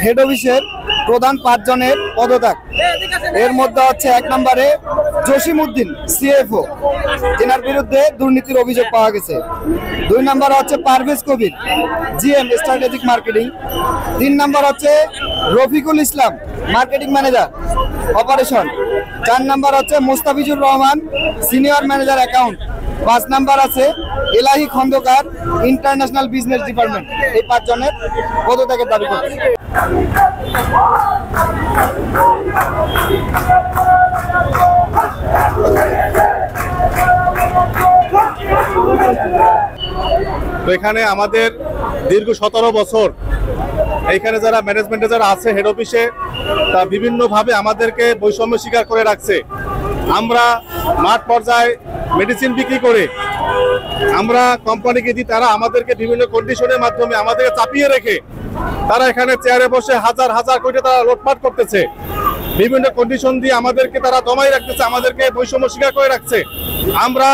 Head অফিসের প্রধান 5 জনের পদত্যাগ। এর মধ্যে হচ্ছে 1 নম্বরে জসিমউদ্দিন সিএফও, যেনার বিরুদ্ধে দুর্নীতির অভিযোগ পাওয়া গেছে। 2 নম্বরে হচ্ছে পারভেজ কবির, জিএম স্ট্র্যাটেজিক মার্কেটিং। 3 নম্বর হচ্ছে Rafiqul Islam, marketing manager operation. 4 নম্বর হচ্ছে Mustafizur Rahman, senior manager account. 5 নম্বর আছে এলাহি খন্দকার, ইন্টারন্যাশনাল বিজনেস ডিপার্টমেন্ট। এই 5 জনের পদত্যাগের দাবি করছে। তো এখানে আমাদের দীর্ঘ 17 বছর এইখানে যারা ম্যানেজমেন্টে যারা আছে হেড অফিসে, তা বিভিন্নভাবে আমাদেরকে বৈষম্য স্বীকার করে রাখছে। আমরা মাঠ পর্যায়ে মেডিসিন বিক্রি করে আমরা কোম্পানিকে দিই, তারা আমাদেরকে বিভিন্ন কন্ডিশনের মাধ্যমে আমাদেরকে চাপিয়ে রেখে তারা এখানে চেয়ারে বসে হাজার হাজার কোটি তারা লুটপাট করতেছে। বিভিন্ন কন্ডিশন দিয়ে আমাদেরকে তারা দমাই রাখতেছে, আমাদেরকে বৈষম্য স্বীকার করে রাখছে। আমরা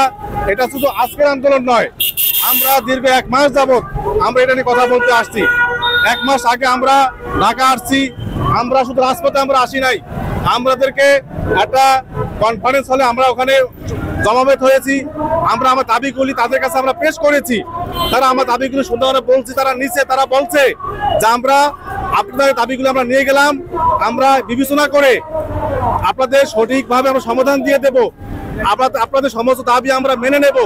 এটা শুধু আজকের আন্দোলন নয়, আমরা দীর্ঘ 1 মাস যাবত আমরা এটা নিয়ে কথা বলতে আসছি। 1 মাস আগে আমরা ঢাকা আসছি, আমরা শুধু রাজপথে আমরা আসি নাই, আমাদেরকে একটা কনফারেন্স হলে আমরা ওখানে জমায়েত হয়েছি। আমরা আমার দাবিগুলি তাদের কাছে আমরা পেশ করেছি, তারা আমার দাবিগুলি সুন্দরভাবে বলছি, তারা নিচে তারা বলছে যে আমরা আপনাদের দাবিগুলো আমরা নিয়ে গেলাম, আমরা বিবেচনা করে আপনাদের সঠিকভাবে আমরা সমাধান দিয়ে দেব, আপনাদের সমস্ত দাবি আমরা মেনে নেব।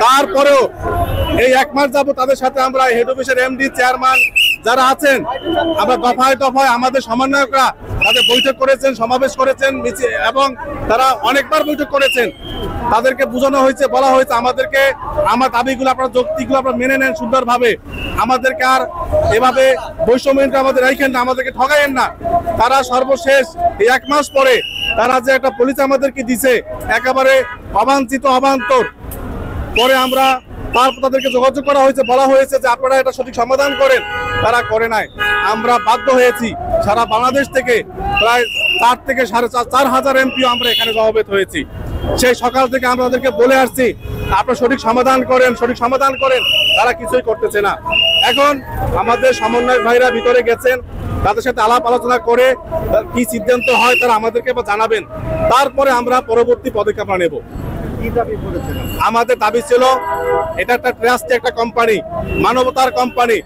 তারপরেও এই 1 মাস যাবো তাদের সাথে আমরা হেড অফিসের এমডি চেয়ারম্যান যারা আছেন, আমরা দফায় দফায় আমাদের সমন্বয়করা তাদের বৈঠক করেছেন, সমাবেশ করেছেন এবং তারা অনেকবার বৈঠক করেছেন। তাদেরকে বোঝানো হয়েছে, বলা হয়েছে আমাদেরকে আমার দাবিগুলো আপনারা যৌক্তিকগুলো আপনারা মেনে নেন সুন্দরভাবে, আমাদেরকে আর এভাবে বৈষম্যটা আমাদের রাখেন না, আমাদেরকে ঠগাইয়েন না। তারা সর্বশেষ এই 1 মাস পরে তারা যে একটা পলিসি আমাদেরকে দিছে একেবারে অবাঞ্ছিত অবান্তর, পরে আমরা তাদেরকে যোগাযোগ করা হয়েছে, বলা হয়েছে যে আপনারা এটা সঠিক সমাধান করেন, তারা করে নাই। আমরা বাধ্য হয়েছি সারা বাংলাদেশ থেকে প্রায় 4 থেকে 4,500 এমপিও আমরা এখানে জমায়েত হয়েছি। সেই সকাল থেকে আমরা ওদেরকে বলে আসছি আপনারা সঠিক সমাধান করেন, সঠিক সমাধান করেন, তারা কিছুই করতেছে না। এখন আমাদের সমন্বয়ক ভাইরা ভিতরে গেছেন, তাদের সাথে আলাপ আলোচনা করে কি সিদ্ধান্ত হয় তারা আমাদেরকে জানাবেন, তারপরে আমরা পরবর্তী পদক্ষেপ নেব। আমাদের দাবি ছিল এটা একটা ট্রাস্টি একটা কোম্পানি, মানবতার কোম্পানি।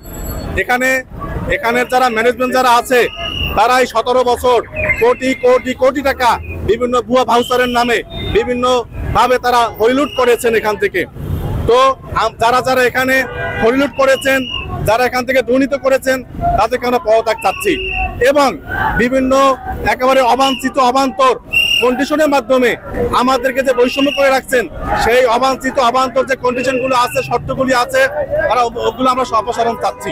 এখানে যারা ম্যানেজমেন্ট যারা আছে তারা এই 17 বছর কোটি কোটি কোটি টাকা বিভিন্ন ভুয়া ভাউচারের নামে বিভিন্ন ভাবে তারা হরিলুট করেছেন এখান থেকে। তো যারা যারা এখানে হরিলুট করেছেন, যারা এখান থেকে দুর্নীতি করেছেন, তাদেরকে আমরা পদত্যাগ চাচ্ছি। এবং বিভিন্ন একেবারে অবাঞ্ছিত অবান্তর কন্ডিশনের মাধ্যমে আমাদেরকে যে বৈষম্য করে রাখছেন, সেই অবাঞ্ছিত অবান্তর যে কন্ডিশনগুলো আছে, শর্তগুলি আছে, ওগুলো আমরা অপসারণ চাচ্ছি।